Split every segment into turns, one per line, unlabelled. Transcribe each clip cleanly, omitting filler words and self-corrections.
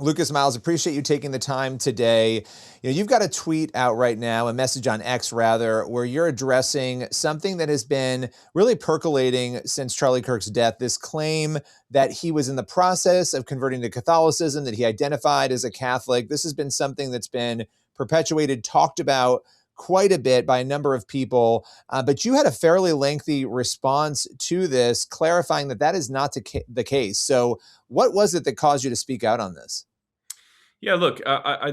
Lucas Miles, appreciate you taking the time today. You've got a tweet out right now, a message on X rather, where you're addressing something that has been really percolating since Charlie Kirk's death, this claim that he was in the process of converting to Catholicism, that he identified as a Catholic. This has been something that's been perpetuated, talked about quite a bit by a number of people, but you had a fairly lengthy response to this, clarifying that that is not the case. So what was it that caused you to speak out on this?
Yeah, look,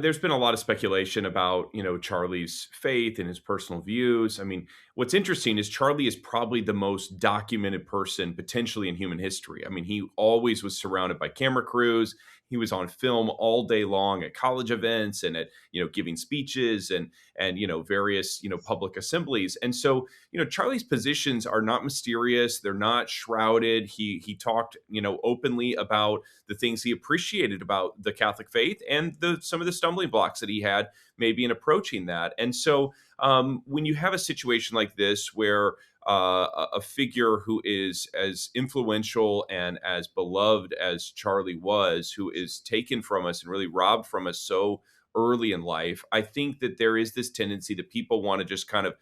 there's been a lot of speculation about, Charlie's faith and his personal views. I mean, what's interesting is Charlie is probably the most documented person potentially in human history. I mean, he always was surrounded by camera crews. He was on film all day long at college events and at, giving speeches and various, public assemblies. And so, Charlie's positions are not mysterious. They're not shrouded. He talked, openly about the things he appreciated about the Catholic faith and some of the stumbling blocks that he had maybe in approaching that. And so when you have a situation like this where a figure who is as influential and as beloved as Charlie was, who is taken from us and really robbed from us so early in life, I think that there is this tendency that people want to just kind of,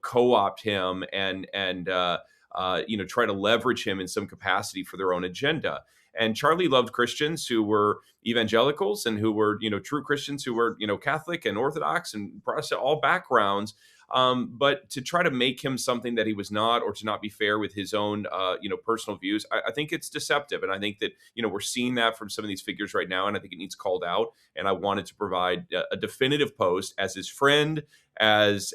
co-opt him and try to leverage him in some capacity for their own agenda. And Charlie loved Christians who were evangelicals and who were, true Christians who were, Catholic and Orthodox and Protestant, all backgrounds. But to try to make him something that he was not, or to not be fair with his own, personal views, I think it's deceptive. And I think that, we're seeing that from some of these figures right now. And I think it needs called out. And I wanted to provide a definitive post as his friend, as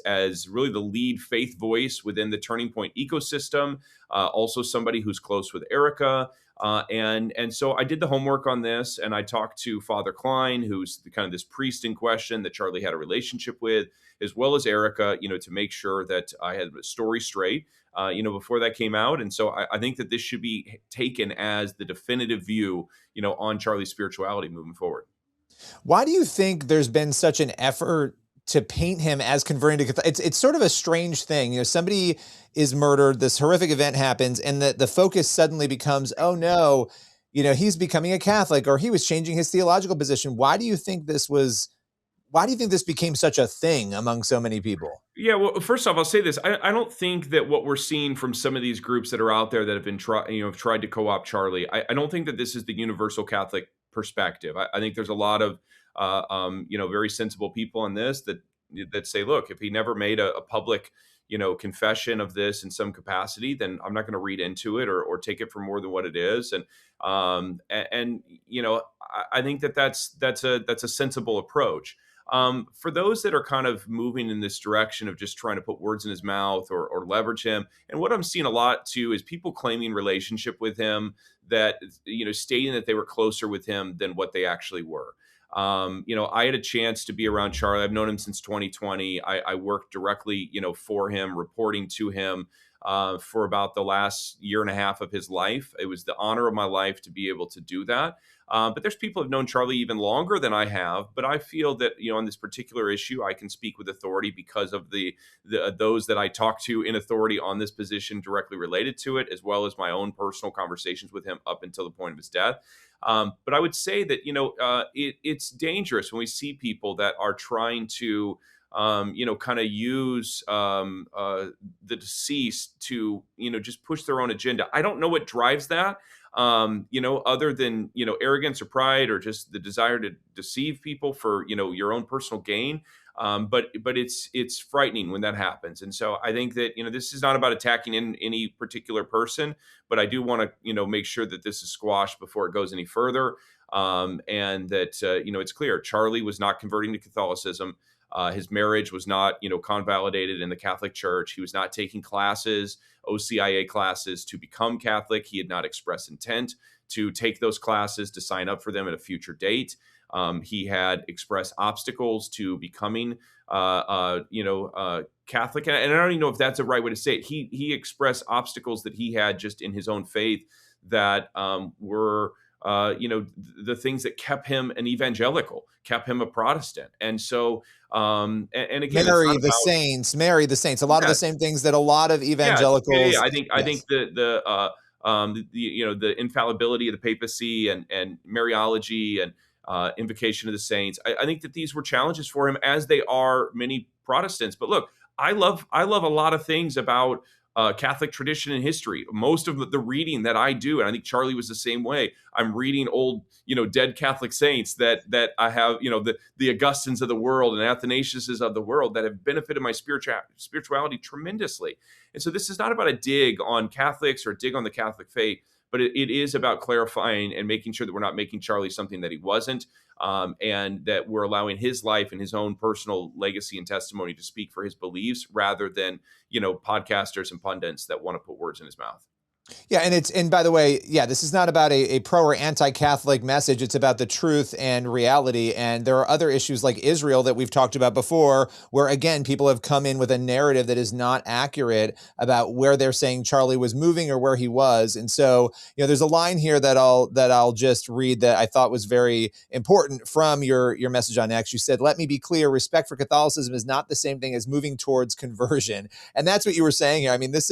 really the lead faith voice within the Turning Point ecosystem, also somebody who's close with Erica. And so I did the homework on this, and I talked to Father Klein, who's kind of this priest in question that Charlie had a relationship with, as well as Erica, to make sure that I had the story straight, before that came out. And so I think that this should be taken as the definitive view, on Charlie's spirituality moving forward.
Why do you think there's been such an effort to paint him as converting to Catholicism? It's sort of a strange thing. Somebody is murdered, this horrific event happens, and the focus suddenly becomes, oh no, he's becoming a Catholic, or he was changing his theological position. Why do you think this became such a thing among so many people?
Yeah, well, first off, I'll say this. I don't think that what we're seeing from some of these groups that are out there that have been tried to co-opt Charlie, I don't think that this is the universal Catholic perspective. I think there's a lot of very sensible people on this that say, look, if he never made a public, confession of this in some capacity, then I'm not going to read into it or take it for more than what it is. And I think that's a sensible approach. For those that are kind of moving in this direction of just trying to put words in his mouth or leverage him, and what I'm seeing a lot too is people claiming relationship with him that, stating that they were closer with him than what they actually were. I had a chance to be around Charlie. I've known him since 2020. I worked directly, for him, reporting to him for about the last year and a half of his life. It was the honor of my life to be able to do that. But there's people who've known Charlie even longer than I have. But I feel that, on this particular issue, I can speak with authority because of the those that I talk to in authority on this position directly related to it, as well as my own personal conversations with him up until the point of his death. But I would say that, it's dangerous when we see people that are trying to, kind of use the deceased to, just push their own agenda. I don't know what drives that, other than, arrogance or pride or just the desire to deceive people for, your own personal gain. But it's frightening when that happens. And so I think that, this is not about attacking any particular person, but I do want to, make sure that this is squashed before it goes any further. And that, it's clear Charlie was not converting to Catholicism. His marriage was not, convalidated in the Catholic Church. He was not taking classes, OCIA classes to become Catholic. He had not expressed intent to take those classes, to sign up for them at a future date. He had expressed obstacles to becoming, Catholic. And I don't even know if that's the right way to say it. He expressed obstacles that he had just in his own faith that were, the things that kept him an evangelical, kept him a Protestant. And so, and again,
Mary the Saints, a lot of the same things that a lot of evangelicals.
Yeah. I think the infallibility of the papacy and Mariology and invocation of the saints. I think that these were challenges for him, as they are many Protestants. But look, I love a lot of things about Catholic tradition and history. Most of the reading that I do, and I think Charlie was the same way. I'm reading old, dead Catholic saints that I have, the Augustines of the world and Athanasiuses of the world that have benefited my spirituality tremendously. And so this is not about a dig on Catholics or a dig on the Catholic faith, but it is about clarifying and making sure that we're not making Charlie something that he wasn't, and that we're allowing his life and his own personal legacy and testimony to speak for his beliefs, rather than podcasters and pundits that want to put words in his mouth.
Yeah, and by the way, yeah, this is not about a pro or anti-Catholic message. It's about the truth and reality. And there are other issues like Israel that we've talked about before, where again, people have come in with a narrative that is not accurate about where they're saying Charlie was moving or where he was. And so, there's a line here that I'll just read that I thought was very important from your message on X. You said, "Let me be clear, respect for Catholicism is not the same thing as moving towards conversion." And that's what you were saying here. I mean, this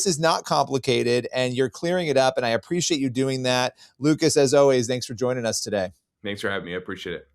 is not complicated, and you're clearing it up, and I appreciate you doing that. Lucas, as always, thanks for joining us today.
Thanks for having me. I appreciate it.